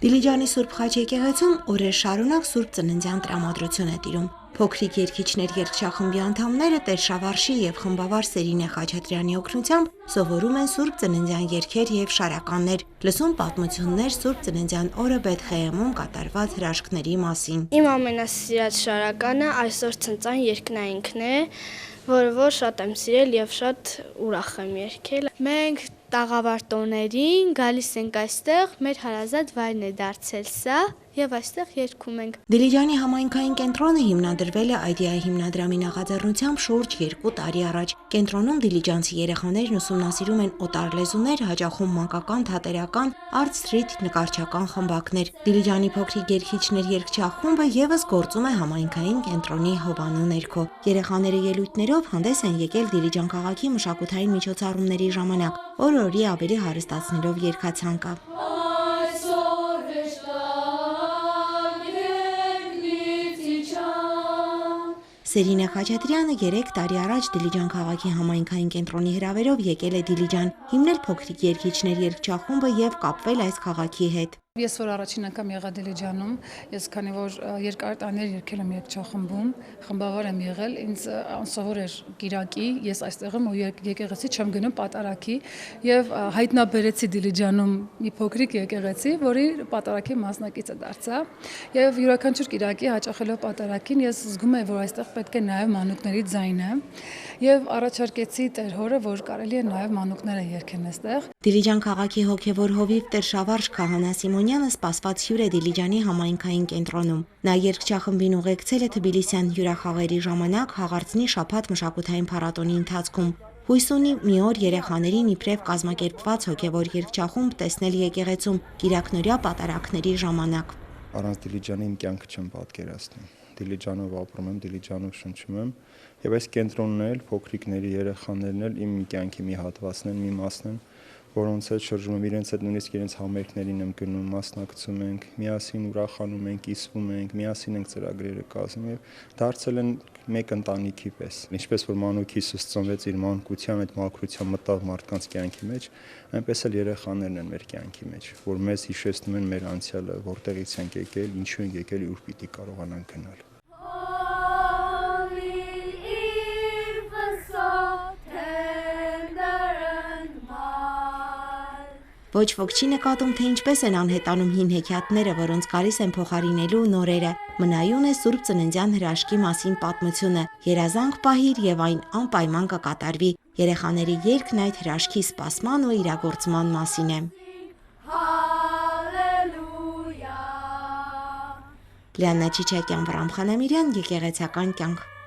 Դիլիջանի Սուրբ Խաչ եկեղեցում օրեր շարունակ Սուրբ Ծննդյան տրամադրություն է տիրում։ Փոքրիկ երգիչներ երգչախմբի անդամները Տեր Շավարշի եւ խմբավար Սերինե Խաչատրյանի օգնությամբ սովորում են Սուրբ Ծննդյան երգեր եւ շարականներ, լսում պատմություններ Սուրբ Ծննդյան օրը Բեթխեհեմում կատարված հրաշքների մասին։ Իմ ամենասիրած շարականը այսօր ծնծան երկնայինքն է, որը շատ եմ սիրել եւ շատ ուրախ եմ երգել։ Մենք տաղավարտոներին գալիս ենք այստեղ, մեր հարազատ վայրն է դարձել սա եւ այստեղ երգում ենք։ Դիլիջանի համայնքային կենտրոնը հիմնադրվել է IDEA հիմնադրամի նախաձեռնությամբ շուրջ 2 տարի առաջ։ Կենտրոնում դիլիջանցի երեխաներն ուսումնասիրում են օտարլեզուներ, հաճախում մանկական, թատերական, Art Street նկարչական խմբակներ։ Դիլիջանի փոքրիկ երգիչներ երգչախումբը եւս գործում է համայնքային կենտրոնի հովանու ներքո։ Երեխաները ելույթներով հանդես են եկել Դիլիջան քաղաքի մշակութային միջոցառումների ժամանակ, օր-օրի ավելի հարստացնելով երգացանկը։ Սերինե Խաչատրյանը 3 տարի առաջ Դիլիջան քաղաքի համայնքային կենտրոնի հրավերով եկել է Դիլիջան, հիմնել փոքրիկ երգիչներ երգչախումբը եւ կապվել այս քաղաքի հետ։ Ես որ առաջին անգամ եղա Դիլիջանում, ես քանի որ երկար տարիներ երգել եմ երգչախմբում, խմբավոր եմ եղել, ինձ անսովոր էր Կիրակի, ես այստեղ եմ ու եկեղեցի չեմ գնում պատարագի եւ հայտնաբերեցի Դիլիջանում մի փոքրիկ եկեղեցի, որի պատարագի մասնակիցը դարձա եւ յուրաքանչյուր Կիրակի հաճախելով պատարագին ես զգում եմ, որ այստեղ պետք է նաեւ մանուկների ձայնը եւ առաջարկեցի Տեր հորը, որ կարելի է նաեւ մանուկները երգեն այստեղ։ Դիլիջան քաղաքի հոգևոր հովիվ Տեր Շավարշ քահանա Սիմոնյանը սպասված հյուր է Դիլիջանի համայնքային կենտրոնում։ Նա երգչախմբին ուղեկցել է Թբիլիսյան հյուրախաղերի ժամանակ Հաղարծնի շաբաթ մշակութային փառատոնի ընթացքում։ Հույս ունի մի օր երեխաներին իբրև կազմակերպված հոգևոր երգչախումբ տեսնել եկեղեցում կիրակնօրյա պատարագների ժամանակ։ Առանց Դիլիջանի իմ կյանքը չեմ պատկերացնում։ Դիլիջանով ապրում եմ, Դիլիջանով շնչում եմ եւ այս կենտրոնն էլ փոքրիկների երեխաներն էլ իմ կյանքի մի հատվածն են, մի մասն են, որոնց հետ շրջում եմ, իրենց հետ նույնիսկ իրենց համերգներին եմ գնում, մասնակցում ենք, միասին ուրախանում ենք, կիսվում ենք, միասին ենք ծրագրերը կազմում եւ դարձել են մեկ ընտանիքի պես։ Ինչպես որ մանուկ Հիսուս ծնվեց իր մանկության այդ մաքրության մտավ մարդկանց կյանքի մեջ, այնպես էլ երեխաներն են մեր կյանքի մեջ, որ մեզ հիշեցնում են մեր անցյալը, որտեղից ենք եկել, ինչու ենք եկել, ուր պիտի կարողանանք գնալ։ Ոչ ոք չի նկատում, թե ինչպես են անհետանում հին հեքիաթները, որոնց գալիս են փոխարինելու նորերը։ Մնայուն է Սուրբ Ծննդյան հրաշքի մասին պատմությունը։ Երազանք պահիր եւ այն անպայման կկատարվի։ Երեխաների երգն այդ հրաշքի սպասման ու իրագործման մասին է։ Լիաննա Չիչակյան, Վռամ Խանամիրյան, Եկեղեցական կյանք։